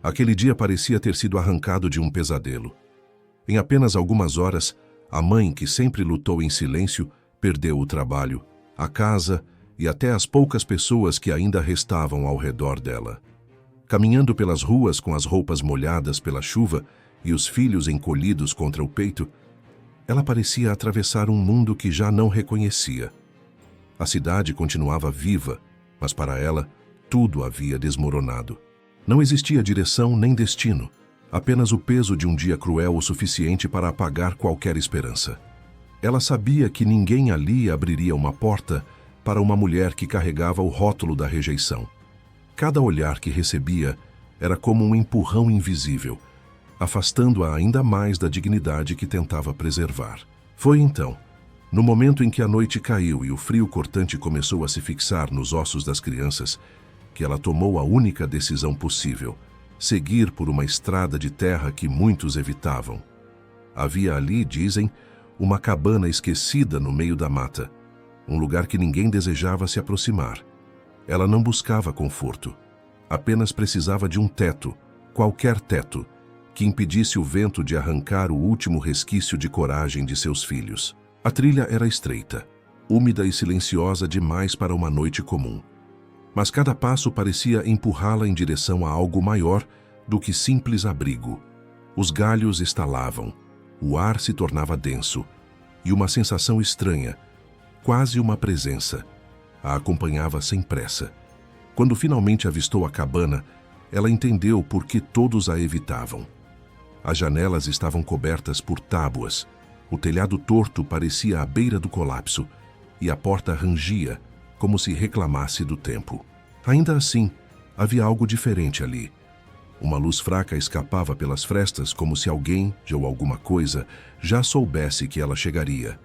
Aquele dia parecia ter sido arrancado de um pesadelo. Em apenas algumas horas, a mãe, que sempre lutou em silêncio, perdeu o trabalho, a casa e até as poucas pessoas que ainda restavam ao redor dela. Caminhando pelas ruas com as roupas molhadas pela chuva e os filhos encolhidos contra o peito, ela parecia atravessar um mundo que já não reconhecia. A cidade continuava viva, mas para ela, tudo havia desmoronado. Não existia direção nem destino, apenas o peso de um dia cruel o suficiente para apagar qualquer esperança. Ela sabia que ninguém ali abriria uma porta para uma mulher que carregava o rótulo da rejeição. Cada olhar que recebia era como um empurrão invisível, afastando-a ainda mais da dignidade que tentava preservar. Foi então, no momento em que a noite caiu e o frio cortante começou a se fixar nos ossos das crianças, que ela tomou a única decisão possível: seguir por uma estrada de terra que muitos evitavam. Havia ali, dizem, uma cabana esquecida no meio da mata, um lugar que ninguém desejava se aproximar. Ela não buscava conforto, apenas precisava de um teto, qualquer teto, que impedisse o vento de arrancar o último resquício de coragem de seus filhos. A trilha era estreita, úmida e silenciosa demais para uma noite comum. Mas cada passo parecia empurrá-la em direção a algo maior do que simples abrigo. Os galhos estalavam, o ar se tornava denso, e uma sensação estranha, quase uma presença, a acompanhava sem pressa. Quando finalmente avistou a cabana, ela entendeu por que todos a evitavam. As janelas estavam cobertas por tábuas, o telhado torto parecia à beira do colapso, e a porta rangia, como se reclamasse do tempo. Ainda assim, havia algo diferente ali. Uma luz fraca escapava pelas frestas como se alguém, ou alguma coisa, já soubesse que ela chegaria.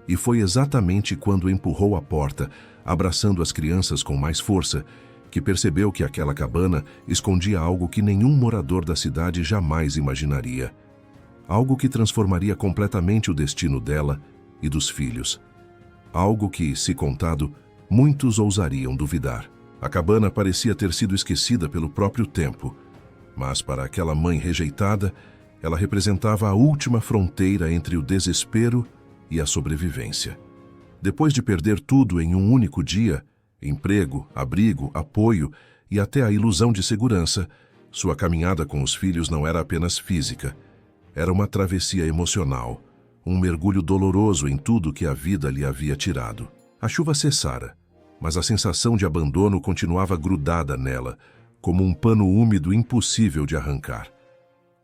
E foi exatamente quando empurrou a porta, abraçando as crianças com mais força, que percebeu que aquela cabana escondia algo que nenhum morador da cidade jamais imaginaria. Algo que transformaria completamente o destino dela e dos filhos. Algo que, se contado, muitos ousariam duvidar. A cabana parecia ter sido esquecida pelo próprio tempo, mas para aquela mãe rejeitada, ela representava a última fronteira entre o desespero e a sobrevivência. Depois de perder tudo em um único dia, emprego, abrigo, apoio e até a ilusão de segurança, sua caminhada com os filhos não era apenas física, era uma travessia emocional, um mergulho doloroso em tudo que a vida lhe havia tirado. A chuva cessara, mas a sensação de abandono continuava grudada nela, como um pano úmido impossível de arrancar.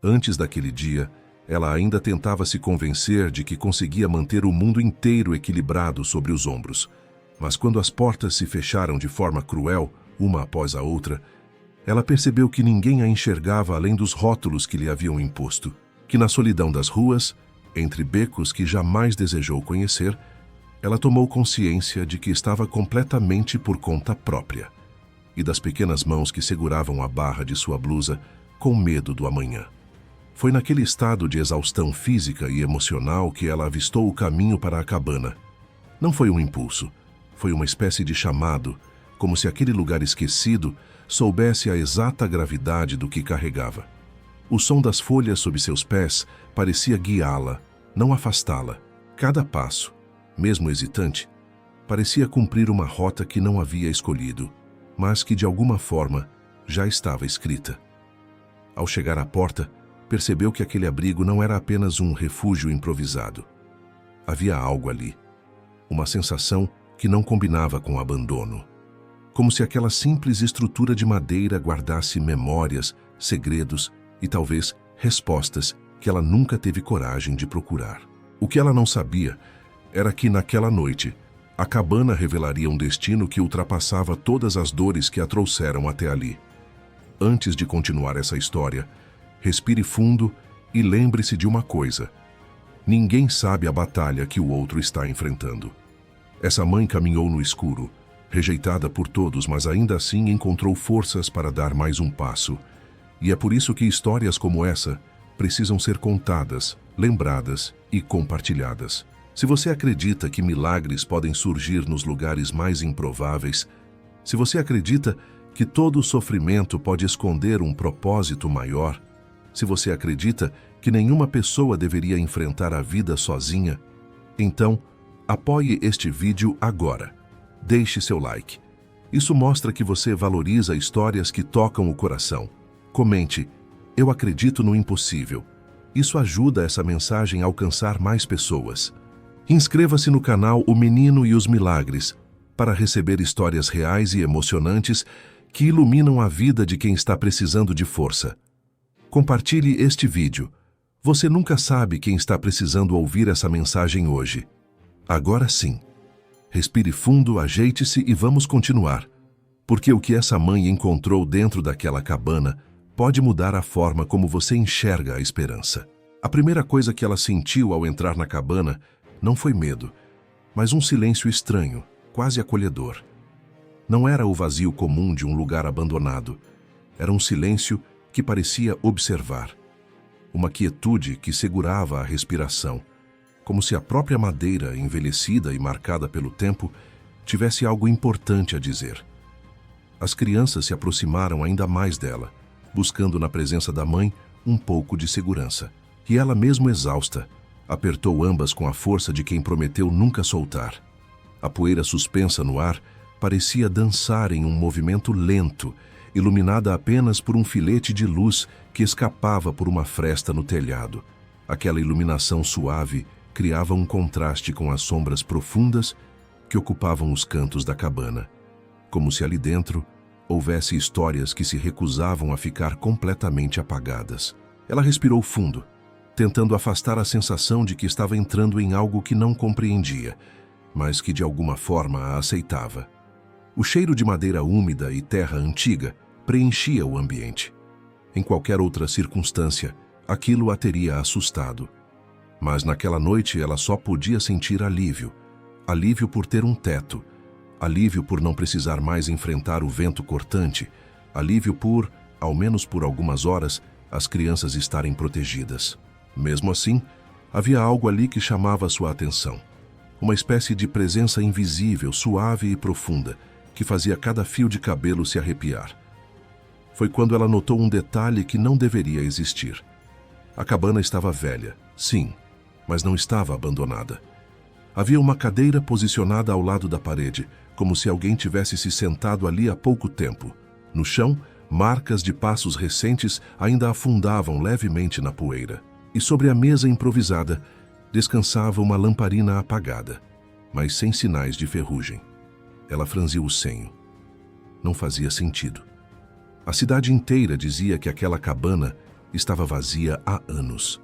Antes daquele dia, ela ainda tentava se convencer de que conseguia manter o mundo inteiro equilibrado sobre os ombros. Mas quando as portas se fecharam de forma cruel, uma após a outra, ela percebeu que ninguém a enxergava além dos rótulos que lhe haviam imposto, que na solidão das ruas, entre becos que jamais desejou conhecer, ela tomou consciência de que estava completamente por conta própria, e das pequenas mãos que seguravam a barra de sua blusa com medo do amanhã. Foi naquele estado de exaustão física e emocional que ela avistou o caminho para a cabana. Não foi um impulso, foi uma espécie de chamado, como se aquele lugar esquecido soubesse a exata gravidade do que carregava. O som das folhas sob seus pés parecia guiá-la, não afastá-la. Cada passo, mesmo hesitante, parecia cumprir uma rota que não havia escolhido, mas que de alguma forma já estava escrita. Ao chegar à porta, percebeu que aquele abrigo não era apenas um refúgio improvisado. Havia algo ali, uma sensação que não combinava com o abandono. Como se aquela simples estrutura de madeira guardasse memórias, segredos e talvez respostas que ela nunca teve coragem de procurar. O que ela não sabia era que naquela noite, a cabana revelaria um destino que ultrapassava todas as dores que a trouxeram até ali. Antes de continuar essa história, respire fundo e lembre-se de uma coisa: ninguém sabe a batalha que o outro está enfrentando. Essa mãe caminhou no escuro, rejeitada por todos, mas ainda assim encontrou forças para dar mais um passo. E é por isso que histórias como essa precisam ser contadas, lembradas e compartilhadas. Se você acredita que milagres podem surgir nos lugares mais improváveis, se você acredita que todo sofrimento pode esconder um propósito maior, se você acredita que nenhuma pessoa deveria enfrentar a vida sozinha, então apoie este vídeo agora. Deixe seu like. Isso mostra que você valoriza histórias que tocam o coração. Comente: eu acredito no impossível. Isso ajuda essa mensagem a alcançar mais pessoas. Inscreva-se no canal O Menino e os Milagres para receber histórias reais e emocionantes que iluminam a vida de quem está precisando de força. Compartilhe este vídeo. Você nunca sabe quem está precisando ouvir essa mensagem hoje. Agora sim. Respire fundo, ajeite-se e vamos continuar. Porque o que essa mãe encontrou dentro daquela cabana pode mudar a forma como você enxerga a esperança. A primeira coisa que ela sentiu ao entrar na cabana não foi medo, mas um silêncio estranho, quase acolhedor. Não era o vazio comum de um lugar abandonado. Era um silêncio que parecia observar. Uma quietude que segurava a respiração, como se a própria madeira, envelhecida e marcada pelo tempo, tivesse algo importante a dizer. As crianças se aproximaram ainda mais dela, buscando na presença da mãe um pouco de segurança. E ela, mesmo exausta, apertou ambas com a força de quem prometeu nunca soltar. A poeira suspensa no ar parecia dançar em um movimento lento, iluminada apenas por um filete de luz que escapava por uma fresta no telhado. Aquela iluminação suave criava um contraste com as sombras profundas que ocupavam os cantos da cabana, como se ali dentro houvesse histórias que se recusavam a ficar completamente apagadas. Ela respirou fundo, tentando afastar a sensação de que estava entrando em algo que não compreendia, mas que de alguma forma a aceitava. O cheiro de madeira úmida e terra antiga preenchia o ambiente. Em qualquer outra circunstância, aquilo a teria assustado. Mas naquela noite ela só podia sentir alívio. Alívio por ter um teto. Alívio por não precisar mais enfrentar o vento cortante. Alívio por, ao menos por algumas horas, as crianças estarem protegidas. Mesmo assim, havia algo ali que chamava sua atenção. Uma espécie de presença invisível, suave e profunda, que fazia cada fio de cabelo se arrepiar. Foi quando ela notou um detalhe que não deveria existir. A cabana estava velha, sim, mas não estava abandonada. Havia uma cadeira posicionada ao lado da parede, como se alguém tivesse se sentado ali há pouco tempo. No chão, marcas de passos recentes ainda afundavam levemente na poeira. E sobre a mesa improvisada, descansava uma lamparina apagada, mas sem sinais de ferrugem. Ela franziu o senho. Não fazia sentido. A cidade inteira dizia que aquela cabana estava vazia há anos.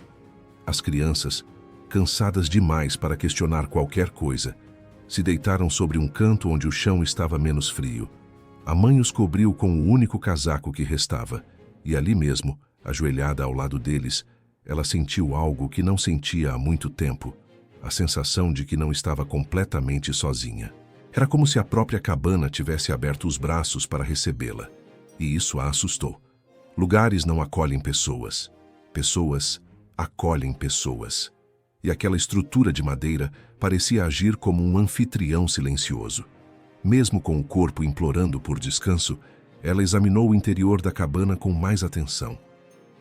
As crianças, cansadas demais para questionar qualquer coisa, se deitaram sobre um canto onde o chão estava menos frio. A mãe os cobriu com o único casaco que restava, e ali mesmo, ajoelhada ao lado deles, ela sentiu algo que não sentia há muito tempo, a sensação de que não estava completamente sozinha. Era como se a própria cabana tivesse aberto os braços para recebê-la, e isso a assustou. Lugares não acolhem pessoas. Pessoas acolhem pessoas. E aquela estrutura de madeira parecia agir como um anfitrião silencioso. Mesmo com o corpo implorando por descanso, ela examinou o interior da cabana com mais atenção.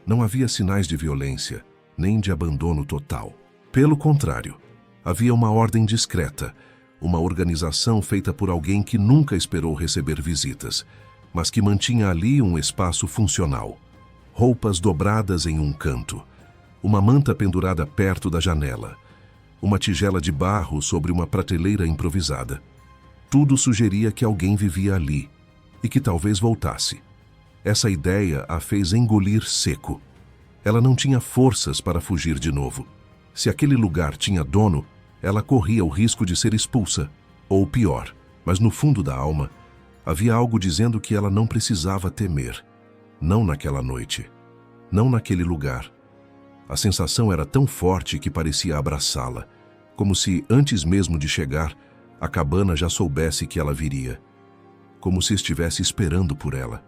Não havia sinais de violência, nem de abandono total. Pelo contrário, havia uma ordem discreta, uma organização feita por alguém que nunca esperou receber visitas, mas que mantinha ali um espaço funcional. Roupas dobradas em um canto, uma manta pendurada perto da janela, uma tigela de barro sobre uma prateleira improvisada. Tudo sugeria que alguém vivia ali e que talvez voltasse. Essa ideia a fez engolir seco. Ela não tinha forças para fugir de novo. Se aquele lugar tinha dono, ela corria o risco de ser expulsa, ou pior, mas no fundo da alma, havia algo dizendo que ela não precisava temer. Não naquela noite, não naquele lugar. A sensação era tão forte que parecia abraçá-la, como se, antes mesmo de chegar, a cabana já soubesse que ela viria, como se estivesse esperando por ela.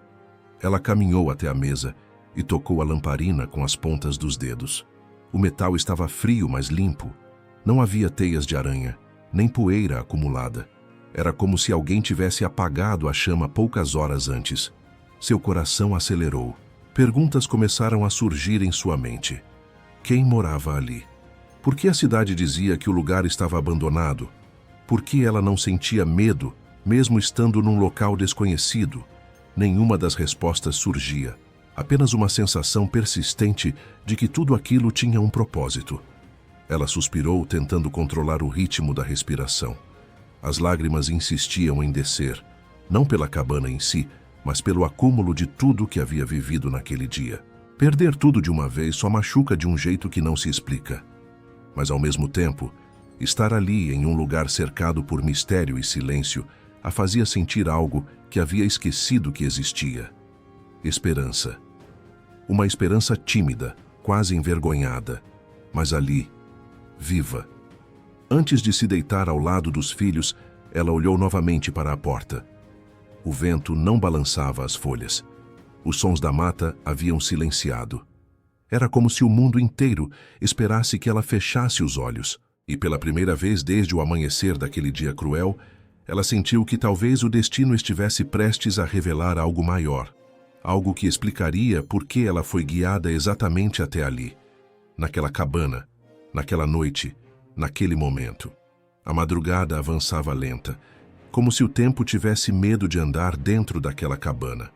Ela caminhou até a mesa e tocou a lamparina com as pontas dos dedos. O metal estava frio, mas limpo. Não havia teias de aranha, nem poeira acumulada. Era como se alguém tivesse apagado a chama poucas horas antes. Seu coração acelerou. Perguntas começaram a surgir em sua mente. Quem morava ali? Por que a cidade dizia que o lugar estava abandonado? Por que ela não sentia medo, mesmo estando num local desconhecido? Nenhuma das respostas surgia. Apenas uma sensação persistente de que tudo aquilo tinha um propósito. Ela suspirou, tentando controlar o ritmo da respiração. As lágrimas insistiam em descer, não pela cabana em si, mas pelo acúmulo de tudo que havia vivido naquele dia. Perder tudo de uma vez só machuca de um jeito que não se explica. Mas, ao mesmo tempo, estar ali em um lugar cercado por mistério e silêncio a fazia sentir algo que havia esquecido que existia. Esperança. Uma esperança tímida, quase envergonhada, mas ali, viva. Antes de se deitar ao lado dos filhos, ela olhou novamente para a porta. O vento não balançava as folhas. Os sons da mata haviam silenciado. Era como se o mundo inteiro esperasse que ela fechasse os olhos. E pela primeira vez desde o amanhecer daquele dia cruel, ela sentiu que talvez o destino estivesse prestes a revelar algo maior. Algo que explicaria por que ela foi guiada exatamente até ali. Naquela cabana, naquela noite, naquele momento. A madrugada avançava lenta, como se o tempo tivesse medo de andar dentro daquela cabana.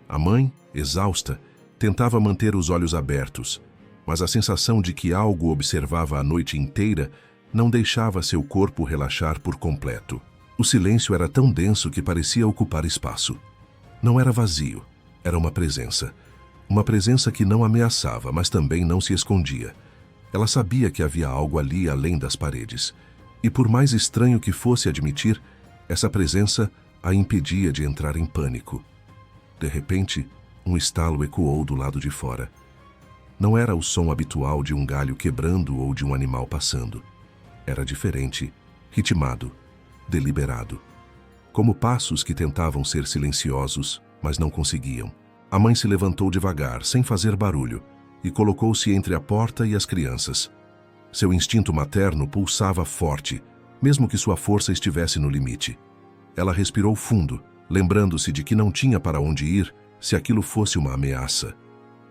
A mãe, exausta, tentava manter os olhos abertos, mas a sensação de que algo observava a noite inteira não deixava seu corpo relaxar por completo. O silêncio era tão denso que parecia ocupar espaço. Não era vazio, era uma presença. Uma presença que não ameaçava, mas também não se escondia. Ela sabia que havia algo ali além das paredes. E por mais estranho que fosse admitir, essa presença a impedia de entrar em pânico. De repente, um estalo ecoou do lado de fora. Não era o som habitual de um galho quebrando ou de um animal passando. Era diferente, ritmado, deliberado. Como passos que tentavam ser silenciosos, mas não conseguiam. A mãe se levantou devagar, sem fazer barulho, e colocou-se entre a porta e as crianças. Seu instinto materno pulsava forte, mesmo que sua força estivesse no limite. Ela respirou fundo, lembrando-se de que não tinha para onde ir se aquilo fosse uma ameaça.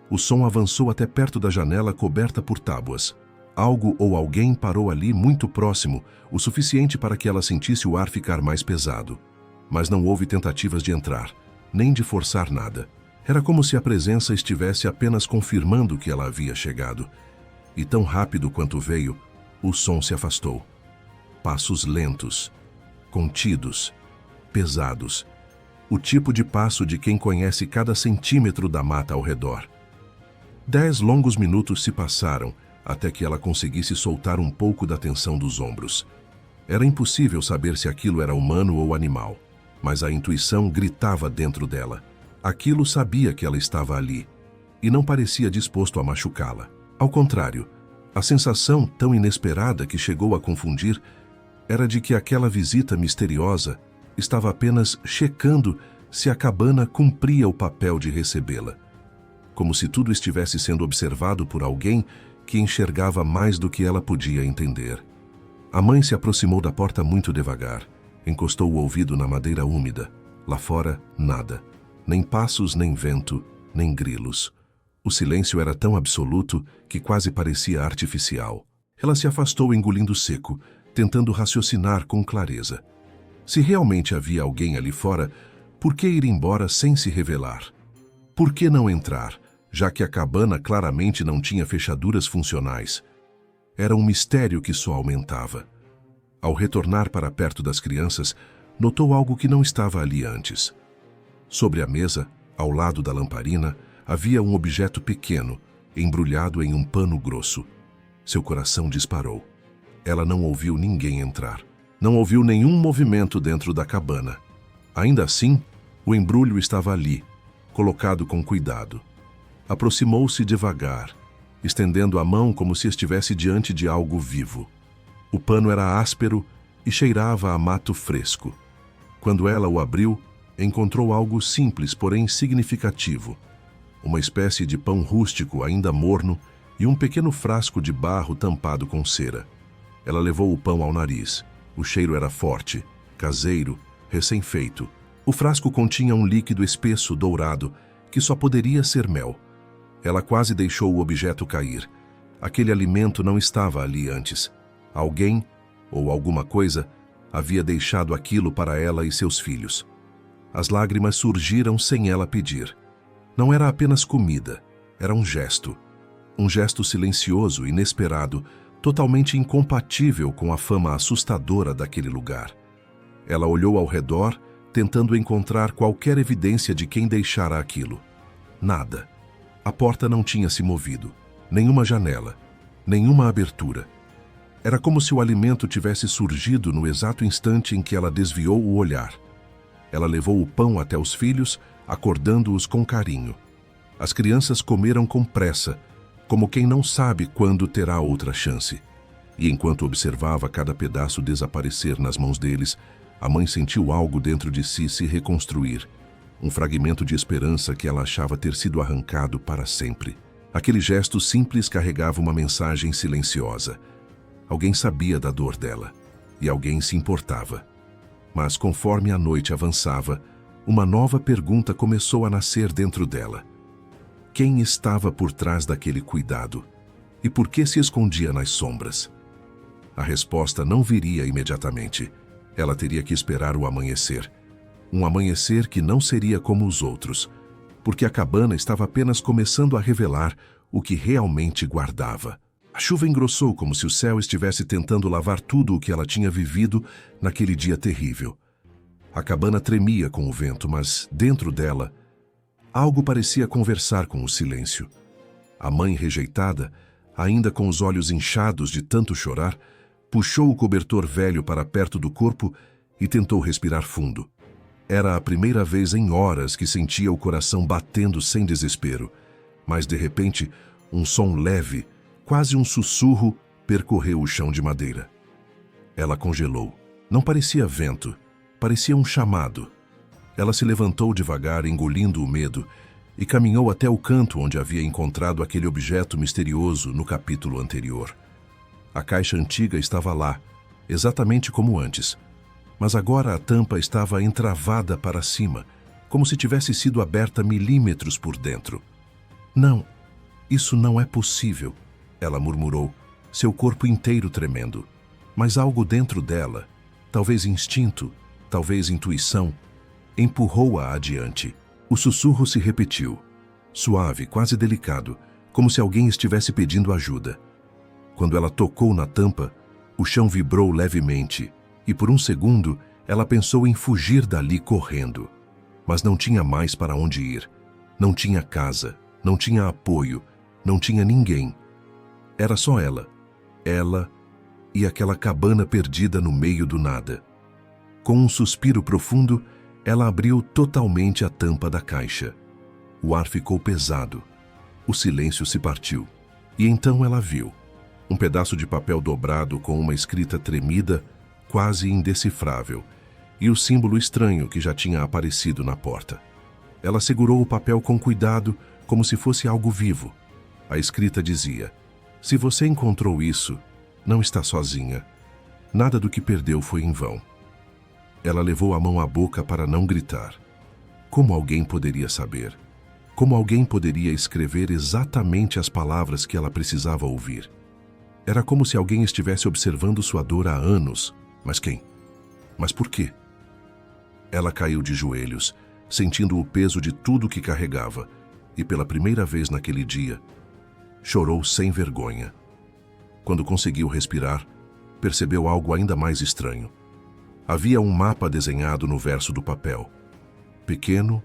O som avançou até perto da janela coberta por tábuas. Algo ou alguém parou ali muito próximo, o suficiente para que ela sentisse o ar ficar mais pesado. Mas não houve tentativas de entrar, nem de forçar nada. Era como se a presença estivesse apenas confirmando que ela havia chegado. E tão rápido quanto veio, o som se afastou. Passos lentos, contidos, pesados. O tipo de passo de quem conhece cada centímetro da mata ao redor. 10 longos minutos se passaram até que ela conseguisse soltar um pouco da tensão dos ombros. Era impossível saber se aquilo era humano ou animal, mas a intuição gritava dentro dela. Aquilo sabia que ela estava ali, e não parecia disposto a machucá-la. Ao contrário, a sensação tão inesperada que chegou a confundir era de que aquela visita misteriosa estava apenas checando se a cabana cumpria o papel de recebê-la. Como se tudo estivesse sendo observado por alguém que enxergava mais do que ela podia entender. A mãe se aproximou da porta muito devagar, encostou o ouvido na madeira úmida. Lá fora, nada. Nem passos, nem vento, nem grilos. O silêncio era tão absoluto que quase parecia artificial. Ela se afastou engolindo seco, tentando raciocinar com clareza. Se realmente havia alguém ali fora, por que ir embora sem se revelar? Por que não entrar, já que a cabana claramente não tinha fechaduras funcionais? Era um mistério que só aumentava. Ao retornar para perto das crianças, notou algo que não estava ali antes. Sobre a mesa, ao lado da lamparina, havia um objeto pequeno, embrulhado em um pano grosso. Seu coração disparou. Ela não ouviu ninguém entrar. Não ouviu nenhum movimento dentro da cabana. Ainda assim, o embrulho estava ali, colocado com cuidado. Aproximou-se devagar, estendendo a mão como se estivesse diante de algo vivo. O pano era áspero e cheirava a mato fresco. Quando ela o abriu, encontrou algo simples, porém significativo. Uma espécie de pão rústico ainda morno e um pequeno frasco de barro tampado com cera. Ela levou o pão ao nariz. O cheiro era forte, caseiro, recém-feito. O frasco continha um líquido espesso, dourado, que só poderia ser mel. Ela quase deixou o objeto cair. Aquele alimento não estava ali antes. Alguém, ou alguma coisa, havia deixado aquilo para ela e seus filhos. As lágrimas surgiram sem ela pedir. Não era apenas comida, era um gesto. Um gesto silencioso, inesperado, totalmente incompatível com a fama assustadora daquele lugar. Ela olhou ao redor, tentando encontrar qualquer evidência de quem deixara aquilo. Nada. A porta não tinha se movido, nenhuma janela, nenhuma abertura. Era como se o alimento tivesse surgido no exato instante em que ela desviou o olhar. Ela levou o pão até os filhos, acordando-os com carinho. As crianças comeram com pressa, como quem não sabe quando terá outra chance. E enquanto observava cada pedaço desaparecer nas mãos deles, a mãe sentiu algo dentro de si se reconstruir. Um fragmento de esperança que ela achava ter sido arrancado para sempre. Aquele gesto simples carregava uma mensagem silenciosa. Alguém sabia da dor dela, e alguém se importava. Mas conforme a noite avançava, uma nova pergunta começou a nascer dentro dela. Quem estava por trás daquele cuidado? E por que se escondia nas sombras? A resposta não viria imediatamente. Ela teria que esperar o amanhecer. Um amanhecer que não seria como os outros, porque a cabana estava apenas começando a revelar o que realmente guardava. A chuva engrossou como se o céu estivesse tentando lavar tudo o que ela tinha vivido naquele dia terrível. A cabana tremia com o vento, mas dentro dela, algo parecia conversar com o silêncio. A mãe rejeitada, ainda com os olhos inchados de tanto chorar, puxou o cobertor velho para perto do corpo e tentou respirar fundo. Era a primeira vez em horas que sentia o coração batendo sem desespero, mas de repente, um som leve, quase um sussurro, percorreu o chão de madeira. Ela congelou. Não parecia vento, parecia um chamado. Ela se levantou devagar, engolindo o medo, e caminhou até o canto onde havia encontrado aquele objeto misterioso no capítulo anterior. A caixa antiga estava lá, exatamente como antes, mas agora a tampa estava entravada para cima, como se tivesse sido aberta milímetros por dentro. Não, isso não é possível, ela murmurou, seu corpo inteiro tremendo. Mas algo dentro dela, talvez instinto, talvez intuição, empurrou-a adiante. O sussurro se repetiu, suave, quase delicado, como se alguém estivesse pedindo ajuda. Quando ela tocou na tampa, o chão vibrou levemente e por um segundo ela pensou em fugir dali correndo. Mas não tinha mais para onde ir. Não tinha casa, não tinha apoio, não tinha ninguém. Era só ela e aquela cabana perdida no meio do nada. Com um suspiro profundo, ela abriu totalmente a tampa da caixa. O ar ficou pesado. O silêncio se partiu. E então ela viu um pedaço de papel dobrado com uma escrita tremida, quase indecifrável, e o símbolo estranho que já tinha aparecido na porta. Ela segurou o papel com cuidado, como se fosse algo vivo. A escrita dizia: se você encontrou isso, não está sozinha. Nada do que perdeu foi em vão. Ela levou a mão à boca para não gritar. Como alguém poderia saber? Como alguém poderia escrever exatamente as palavras que ela precisava ouvir? Era como se alguém estivesse observando sua dor há anos. Mas quem? Mas por quê? Ela caiu de joelhos, sentindo o peso de tudo que carregava, e pela primeira vez naquele dia, chorou sem vergonha. Quando conseguiu respirar, percebeu algo ainda mais estranho. Havia um mapa desenhado no verso do papel. Pequeno,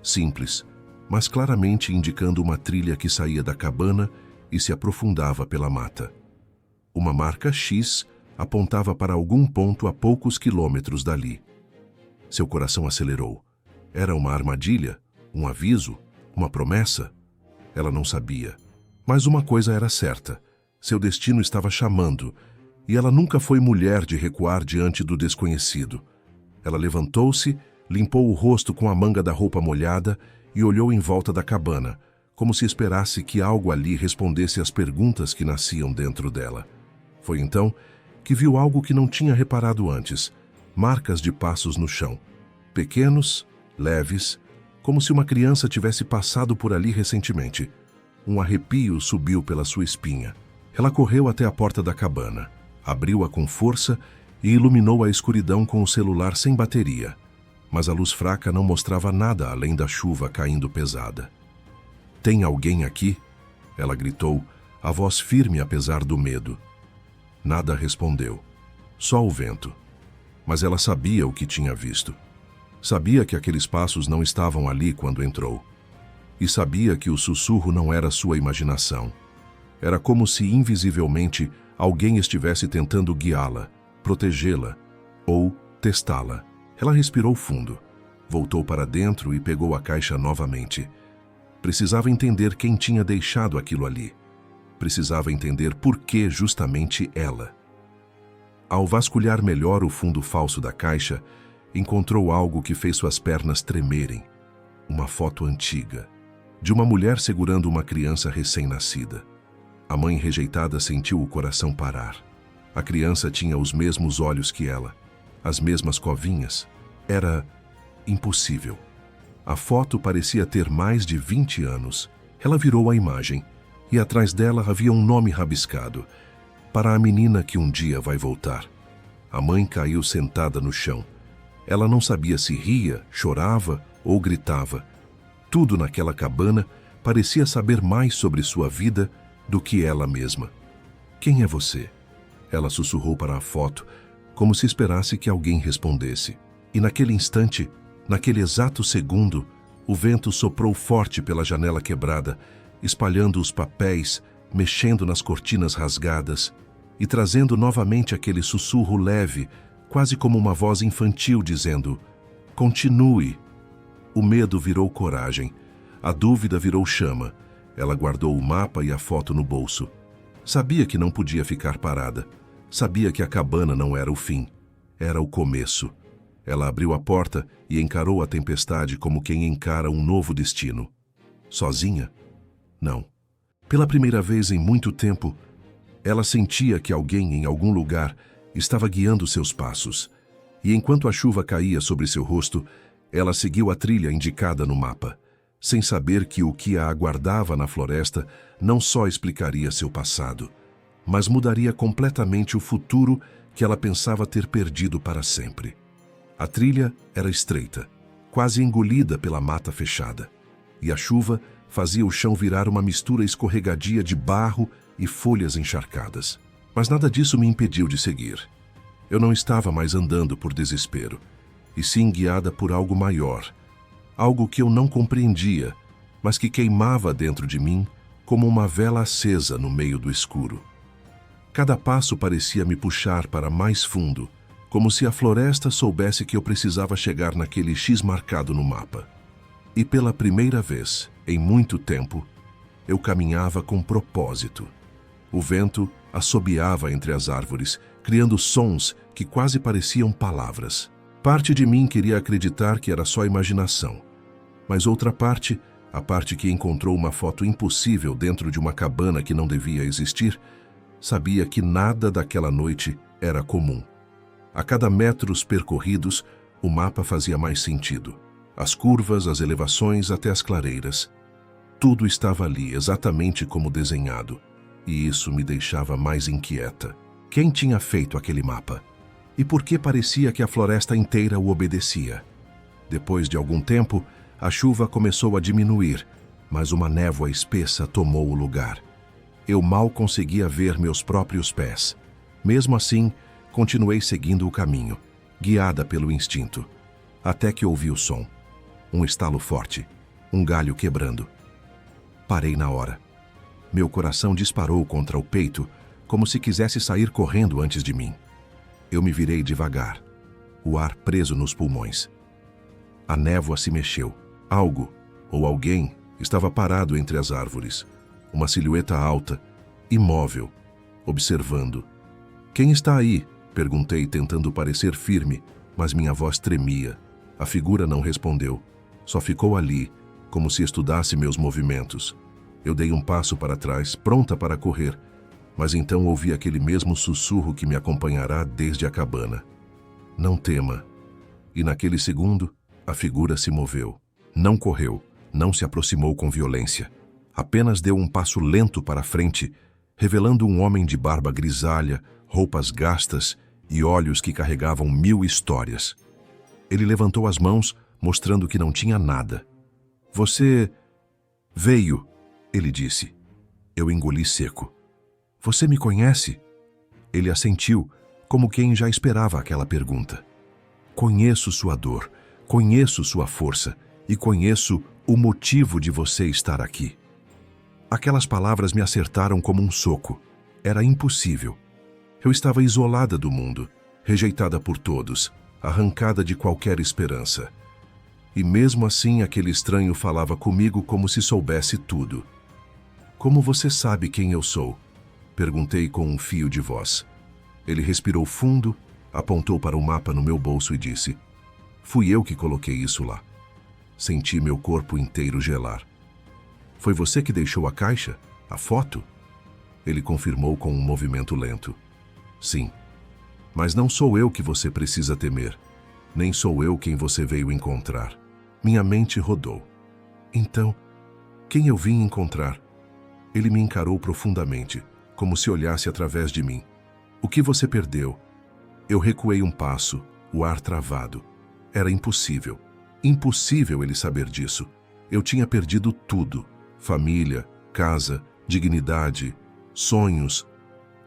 simples, mas claramente indicando uma trilha que saía da cabana e se aprofundava pela mata. Uma marca X apontava para algum ponto a poucos quilômetros dali. Seu coração acelerou. Era uma armadilha? Um aviso? Uma promessa? Ela não sabia. Mas uma coisa era certa. Seu destino estava chamando, e ela nunca foi mulher de recuar diante do desconhecido. Ela levantou-se, limpou o rosto com a manga da roupa molhada e olhou em volta da cabana, como se esperasse que algo ali respondesse às perguntas que nasciam dentro dela. Foi então que viu algo que não tinha reparado antes, marcas de passos no chão. Pequenos, leves, como se uma criança tivesse passado por ali recentemente. Um arrepio subiu pela sua espinha. Ela correu até a porta da cabana, abriu-a com força e iluminou a escuridão com o celular sem bateria. Mas a luz fraca não mostrava nada além da chuva caindo pesada. "Tem alguém aqui?" Ela gritou, a voz firme apesar do medo. Nada respondeu, só o vento. Mas ela sabia o que tinha visto. Sabia que aqueles passos não estavam ali quando entrou. E sabia que o sussurro não era sua imaginação. Era como se, invisivelmente, alguém estivesse tentando guiá-la, protegê-la ou testá-la. Ela respirou fundo, voltou para dentro e pegou a caixa novamente. Precisava entender quem tinha deixado aquilo ali. Precisava entender por que justamente ela. Ao vasculhar melhor o fundo falso da caixa, encontrou algo que fez suas pernas tremerem. Uma foto antiga, de uma mulher segurando uma criança recém-nascida. A mãe rejeitada sentiu o coração parar. A criança tinha os mesmos olhos que ela, as mesmas covinhas. Era impossível. A foto parecia ter mais de 20 anos. Ela virou a imagem, e atrás dela havia um nome rabiscado. Para a menina que um dia vai voltar. A mãe caiu sentada no chão. Ela não sabia se ria, chorava ou gritava. Tudo naquela cabana parecia saber mais sobre sua vida do que ela mesma. "Quem é você?" Ela sussurrou para a foto, como se esperasse que alguém respondesse. E naquele instante, naquele exato segundo, o vento soprou forte pela janela quebrada, espalhando os papéis, mexendo nas cortinas rasgadas e trazendo novamente aquele sussurro leve, quase como uma voz infantil dizendo: "Continue." O medo virou coragem, a dúvida virou chama. Ela guardou o mapa e a foto no bolso. Sabia que não podia ficar parada. Sabia que a cabana não era o fim, era o começo. Ela abriu a porta e encarou a tempestade como quem encara um novo destino. Sozinha? Não. Pela primeira vez em muito tempo, ela sentia que alguém em algum lugar estava guiando seus passos. E enquanto a chuva caía sobre seu rosto, ela seguiu a trilha indicada no mapa, sem saber que o que a aguardava na floresta não só explicaria seu passado, mas mudaria completamente o futuro que ela pensava ter perdido para sempre. A trilha era estreita, quase engolida pela mata fechada, e a chuva fazia o chão virar uma mistura escorregadia de barro e folhas encharcadas. Mas nada disso me impediu de seguir. Eu não estava mais andando por desespero, e sim guiada por algo maior, algo que eu não compreendia, mas que queimava dentro de mim como uma vela acesa no meio do escuro. Cada passo parecia me puxar para mais fundo, como se a floresta soubesse que eu precisava chegar naquele X marcado no mapa. E pela primeira vez, em muito tempo, eu caminhava com propósito. O vento assobiava entre as árvores, criando sons que quase pareciam palavras. Parte de mim queria acreditar que era só imaginação, mas outra parte, a parte que encontrou uma foto impossível dentro de uma cabana que não devia existir, sabia que nada daquela noite era comum. A cada metros percorridos, o mapa fazia mais sentido. As curvas, as elevações, até as clareiras. Tudo estava ali, exatamente como desenhado. E isso me deixava mais inquieta. Quem tinha feito aquele mapa? E por que parecia que a floresta inteira o obedecia? Depois de algum tempo, a chuva começou a diminuir, mas uma névoa espessa tomou o lugar. Eu mal conseguia ver meus próprios pés. Mesmo assim, continuei seguindo o caminho, guiada pelo instinto, até que ouvi o som. Um estalo forte, um galho quebrando. Parei na hora. Meu coração disparou contra o peito, como se quisesse sair correndo antes de mim. Eu me virei devagar, o ar preso nos pulmões. A névoa se mexeu. Algo, ou alguém, estava parado entre as árvores. Uma silhueta alta, imóvel, observando. "Quem está aí?" perguntei, tentando parecer firme, mas minha voz tremia. A figura não respondeu. Só ficou ali, como se estudasse meus movimentos. Eu dei um passo para trás, pronta para correr, mas então ouvi aquele mesmo sussurro que me acompanhará desde a cabana. Não tema. E naquele segundo, a figura se moveu. Não correu, não se aproximou com violência. Apenas deu um passo lento para a frente, revelando um homem de barba grisalha, roupas gastas e olhos que carregavam 1000 histórias. Ele levantou as mãos, mostrando que não tinha nada. Você veio, ele disse. Eu engoli seco. Você me conhece? Ele assentiu, como quem já esperava aquela pergunta. Conheço sua dor, conheço sua força e conheço o motivo de você estar aqui. Aquelas palavras me acertaram como um soco. Era impossível. Eu estava isolada do mundo, rejeitada por todos, arrancada de qualquer esperança. E mesmo assim aquele estranho falava comigo como se soubesse tudo. Como você sabe quem eu sou? Perguntei com um fio de voz. Ele respirou fundo, apontou para o mapa no meu bolso e disse: fui eu que coloquei isso lá. Senti meu corpo inteiro gelar. Foi você que deixou a caixa? A foto? Ele confirmou com um movimento lento. Sim. Mas não sou eu que você precisa temer. Nem sou eu quem você veio encontrar. Minha mente rodou. Então, quem eu vim encontrar? Ele me encarou profundamente, como se olhasse através de mim. O que você perdeu? Eu recuei um passo, o ar travado. Era impossível. Impossível ele saber disso. Eu tinha perdido tudo. Família, casa, dignidade, sonhos,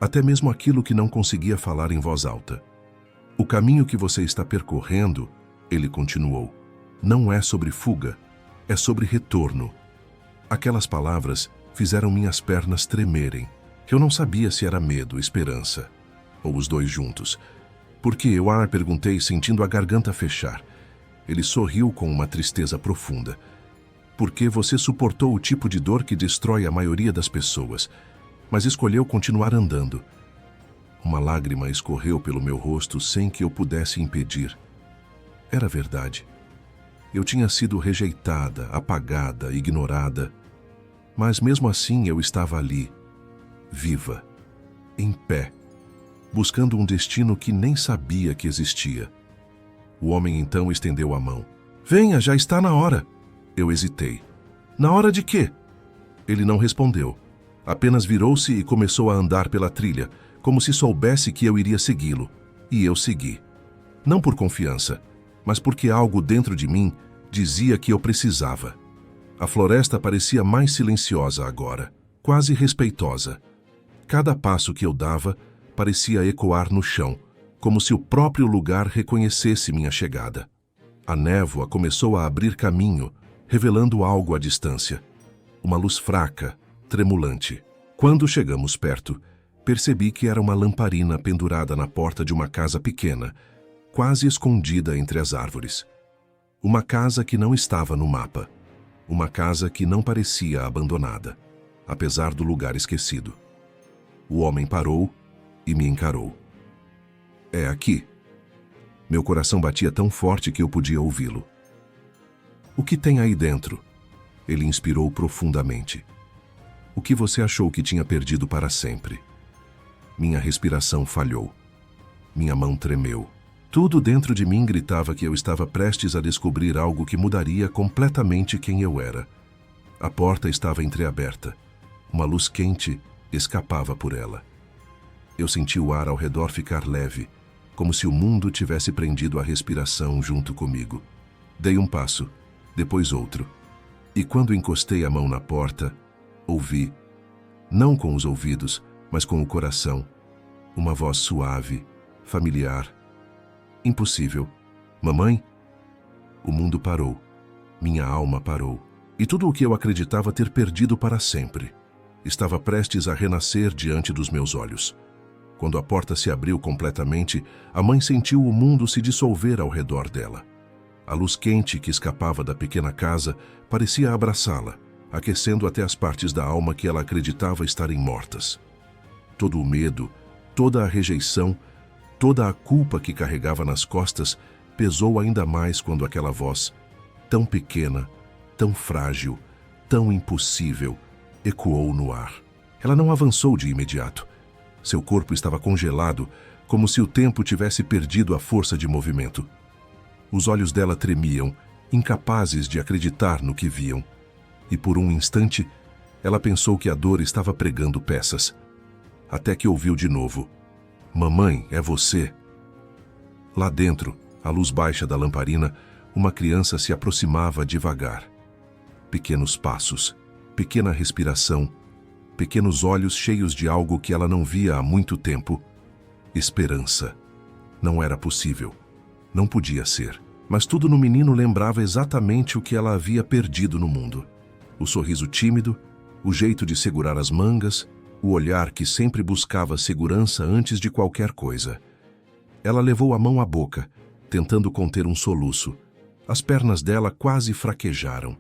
até mesmo aquilo que não conseguia falar em voz alta. O caminho que você está percorrendo, ele continuou, não é sobre fuga, é sobre retorno. Aquelas palavras fizeram minhas pernas tremerem. Eu não sabia se era medo, esperança, ou os dois juntos. Por que eu perguntei, sentindo a garganta fechar. Ele sorriu com uma tristeza profunda. Porque você suportou o tipo de dor que destrói a maioria das pessoas, mas escolheu continuar andando. Uma lágrima escorreu pelo meu rosto sem que eu pudesse impedir. Era verdade. Eu tinha sido rejeitada, apagada, ignorada. Mas mesmo assim eu estava ali, viva, em pé, buscando um destino que nem sabia que existia. O homem então estendeu a mão. Venha, já está na hora. Eu hesitei. Na hora de quê? Ele não respondeu. Apenas virou-se e começou a andar pela trilha, como se soubesse que eu iria segui-lo. E eu segui. Não por confiança, mas porque algo dentro de mim dizia que eu precisava. A floresta parecia mais silenciosa agora, quase respeitosa. Cada passo que eu dava parecia ecoar no chão, como se o próprio lugar reconhecesse minha chegada. A névoa começou a abrir caminho, revelando algo à distância. Uma luz fraca, tremulante. Quando chegamos perto, percebi que era uma lamparina pendurada na porta de uma casa pequena, quase escondida entre as árvores. Uma casa que não estava no mapa. Uma casa que não parecia abandonada, apesar do lugar esquecido. O homem parou e me encarou. É aqui. Meu coração batia tão forte que eu podia ouvi-lo. O que tem aí dentro? Ele inspirou profundamente. O que você achou que tinha perdido para sempre? Minha respiração falhou. Minha mão tremeu. Tudo dentro de mim gritava que eu estava prestes a descobrir algo que mudaria completamente quem eu era. A porta estava entreaberta. Uma luz quente escapava por ela. Eu senti o ar ao redor ficar leve, como se o mundo tivesse prendido a respiração junto comigo. Dei um passo, depois outro. E quando encostei a mão na porta, ouvi, não com os ouvidos, mas com o coração, uma voz suave, familiar. Impossível. Mamãe? O mundo parou. Minha alma parou. E tudo o que eu acreditava ter perdido para sempre estava prestes a renascer diante dos meus olhos. Quando a porta se abriu completamente, a mãe sentiu o mundo se dissolver ao redor dela. A luz quente que escapava da pequena casa parecia abraçá-la, aquecendo até as partes da alma que ela acreditava estarem mortas. Todo o medo, toda a rejeição, toda a culpa que carregava nas costas pesou ainda mais quando aquela voz, tão pequena, tão frágil, tão impossível, ecoou no ar. Ela não avançou de imediato. Seu corpo estava congelado, como se o tempo tivesse perdido a força de movimento. Os olhos dela tremiam, incapazes de acreditar no que viam. E por um instante, ela pensou que a dor estava pregando peças. Até que ouviu de novo: "Mamãe, é você." Lá dentro, à luz baixa da lamparina, uma criança se aproximava devagar. Pequenos passos, pequena respiração, pequenos olhos cheios de algo que ela não via há muito tempo. Esperança. Não era possível. Não podia ser. Mas tudo no menino lembrava exatamente o que ela havia perdido no mundo. O sorriso tímido, o jeito de segurar as mangas, o olhar que sempre buscava segurança antes de qualquer coisa. Ela levou a mão à boca, tentando conter um soluço. As pernas dela quase fraquejaram.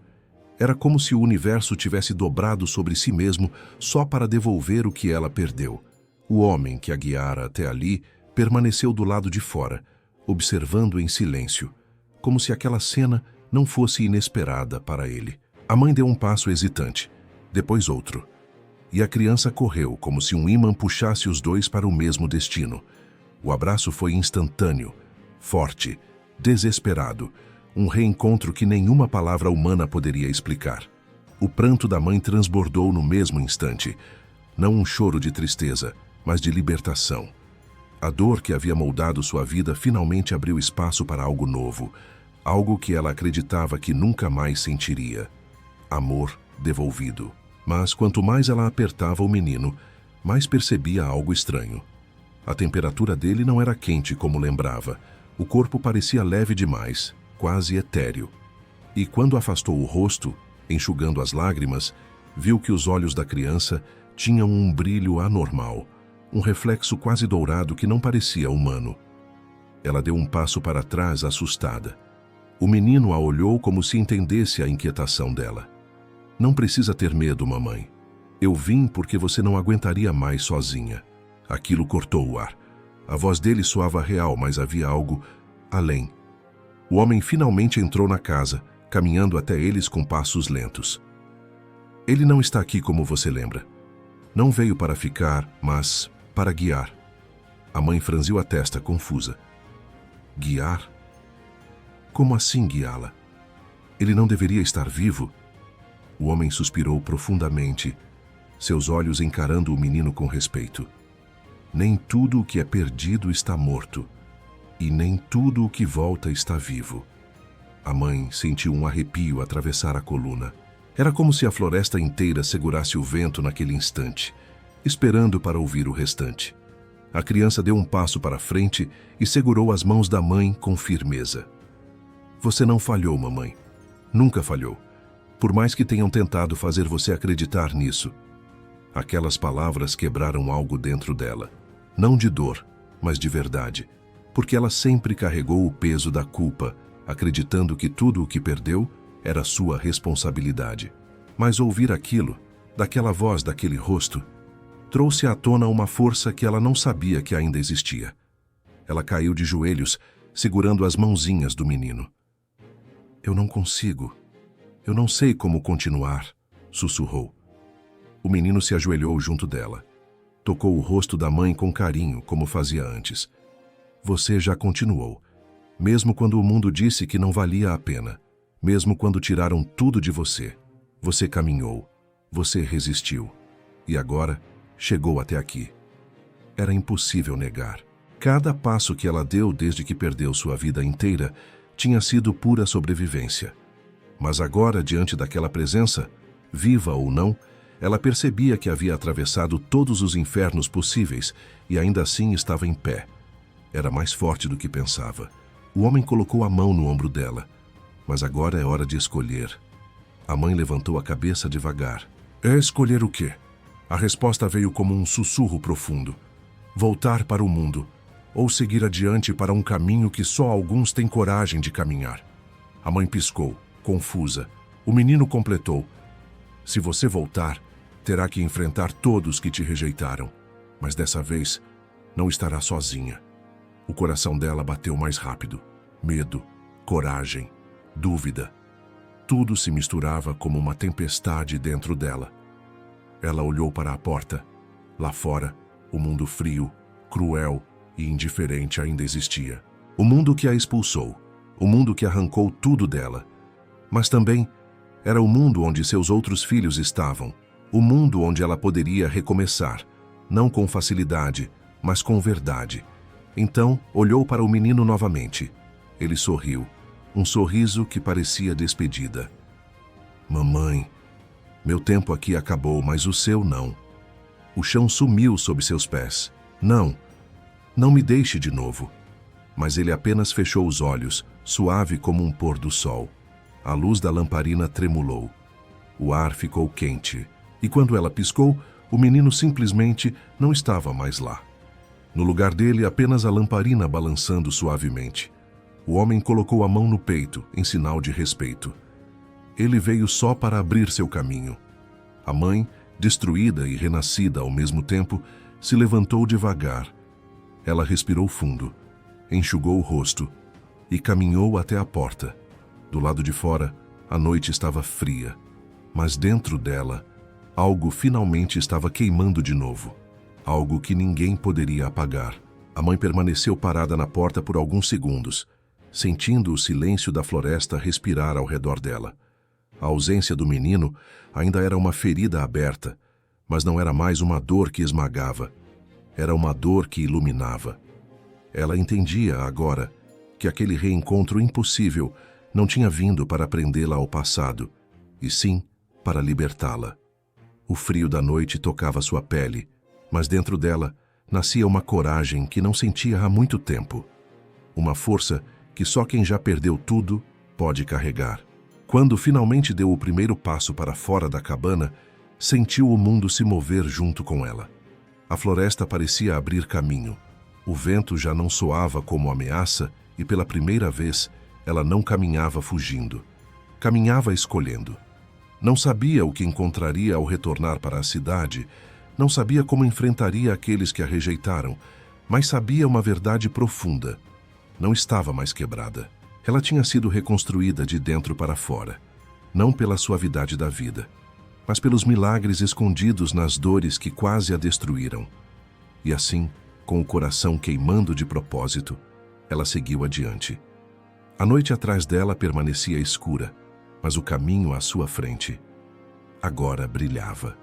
Era como se o universo tivesse dobrado sobre si mesmo só para devolver o que ela perdeu. O homem que a guiara até ali permaneceu do lado de fora, observando em silêncio, como se aquela cena não fosse inesperada para ele. A mãe deu um passo hesitante, depois outro. E a criança correu, como se um ímã puxasse os dois para o mesmo destino. O abraço foi instantâneo, forte, desesperado, um reencontro que nenhuma palavra humana poderia explicar. O pranto da mãe transbordou no mesmo instante, não um choro de tristeza, mas de libertação. A dor que havia moldado sua vida finalmente abriu espaço para algo novo, algo que ela acreditava que nunca mais sentiria. Amor devolvido. Mas quanto mais ela apertava o menino, mais percebia algo estranho. A temperatura dele não era quente como lembrava. O corpo parecia leve demais, quase etéreo. E quando afastou o rosto, enxugando as lágrimas, viu que os olhos da criança tinham um brilho anormal, um reflexo quase dourado que não parecia humano. Ela deu um passo para trás, assustada. O menino a olhou como se entendesse a inquietação dela. "Não precisa ter medo, mamãe. Eu vim porque você não aguentaria mais sozinha." Aquilo cortou o ar. A voz dele soava real, mas havia algo além. O homem finalmente entrou na casa, caminhando até eles com passos lentos. "Ele não está aqui como você lembra. Não veio para ficar, mas para guiar." A mãe franziu a testa, confusa. "Guiar? Como assim guiá-la? Ele não deveria estar vivo?" O homem suspirou profundamente, seus olhos encarando o menino com respeito. "Nem tudo o que é perdido está morto, e nem tudo o que volta está vivo." A mãe sentiu um arrepio atravessar a coluna. Era como se a floresta inteira segurasse o vento naquele instante, esperando para ouvir o restante. A criança deu um passo para frente e segurou as mãos da mãe com firmeza. "Você não falhou, mamãe. Nunca falhou. Por mais que tenham tentado fazer você acreditar nisso." Aquelas palavras quebraram algo dentro dela. Não de dor, mas de verdade. Porque ela sempre carregou o peso da culpa, acreditando que tudo o que perdeu era sua responsabilidade. Mas ouvir aquilo, daquela voz, daquele rosto, trouxe à tona uma força que ela não sabia que ainda existia. Ela caiu de joelhos, segurando as mãozinhas do menino. "Eu não consigo. Eu não sei como continuar", sussurrou. O menino se ajoelhou junto dela. Tocou o rosto da mãe com carinho, como fazia antes. "Você já continuou. Mesmo quando o mundo disse que não valia a pena. Mesmo quando tiraram tudo de você. Você caminhou. Você resistiu. E agora, chegou até aqui." Era impossível negar. Cada passo que ela deu desde que perdeu sua vida inteira tinha sido pura sobrevivência. Mas agora, diante daquela presença, viva ou não, ela percebia que havia atravessado todos os infernos possíveis e ainda assim estava em pé. Era mais forte do que pensava. O homem colocou a mão no ombro dela. "Mas agora é hora de escolher." A mãe levantou a cabeça devagar. "É escolher o quê?" A resposta veio como um sussurro profundo. "Voltar para o mundo, ou seguir adiante para um caminho que só alguns têm coragem de caminhar." A mãe piscou, confusa. O menino completou. "Se você voltar, terá que enfrentar todos que te rejeitaram. Mas dessa vez, não estará sozinha." O coração dela bateu mais rápido. Medo, coragem, dúvida. Tudo se misturava como uma tempestade dentro dela. Ela olhou para a porta. Lá fora, o mundo frio, cruel, e indiferente ainda existia. O mundo que a expulsou, o mundo que arrancou tudo dela. Mas também era o mundo onde seus outros filhos estavam, o mundo onde ela poderia recomeçar, não com facilidade, mas com verdade. Então, olhou para o menino novamente. Ele sorriu, um sorriso que parecia despedida. Mamãe, meu tempo aqui acabou, mas o seu não. O chão sumiu sob seus pés. Não, não me deixe de novo. Mas ele apenas fechou os olhos, suave como um pôr do sol. A luz da lamparina tremulou. O ar ficou quente, e quando ela piscou, o menino simplesmente não estava mais lá. No lugar dele, apenas a lamparina balançando suavemente. O homem colocou a mão no peito, em sinal de respeito. Ele veio só para abrir seu caminho. A mãe, destruída e renascida ao mesmo tempo, se levantou devagar. Ela respirou fundo, enxugou o rosto e caminhou até a porta. Do lado de fora, a noite estava fria, mas dentro dela, algo finalmente estava queimando de novo. Algo que ninguém poderia apagar. A mãe permaneceu parada na porta por alguns segundos, sentindo o silêncio da floresta respirar ao redor dela. A ausência do menino ainda era uma ferida aberta, mas não era mais uma dor que esmagava. Era uma dor que iluminava. Ela entendia agora que aquele reencontro impossível não tinha vindo para prendê-la ao passado, e sim para libertá-la. O frio da noite tocava sua pele, mas dentro dela nascia uma coragem que não sentia há muito tempo. Uma força que só quem já perdeu tudo pode carregar. Quando finalmente deu o primeiro passo para fora da cabana, sentiu o mundo se mover junto com ela. A floresta parecia abrir caminho. O vento já não soava como ameaça e, pela primeira vez, ela não caminhava fugindo. Caminhava escolhendo. Não sabia o que encontraria ao retornar para a cidade, não sabia como enfrentaria aqueles que a rejeitaram, mas sabia uma verdade profunda. Não estava mais quebrada. Ela tinha sido reconstruída de dentro para fora, não pela suavidade da vida, mas pelos milagres escondidos nas dores que quase a destruíram. E assim, com o coração queimando de propósito, ela seguiu adiante. A noite atrás dela permanecia escura, mas o caminho à sua frente agora brilhava.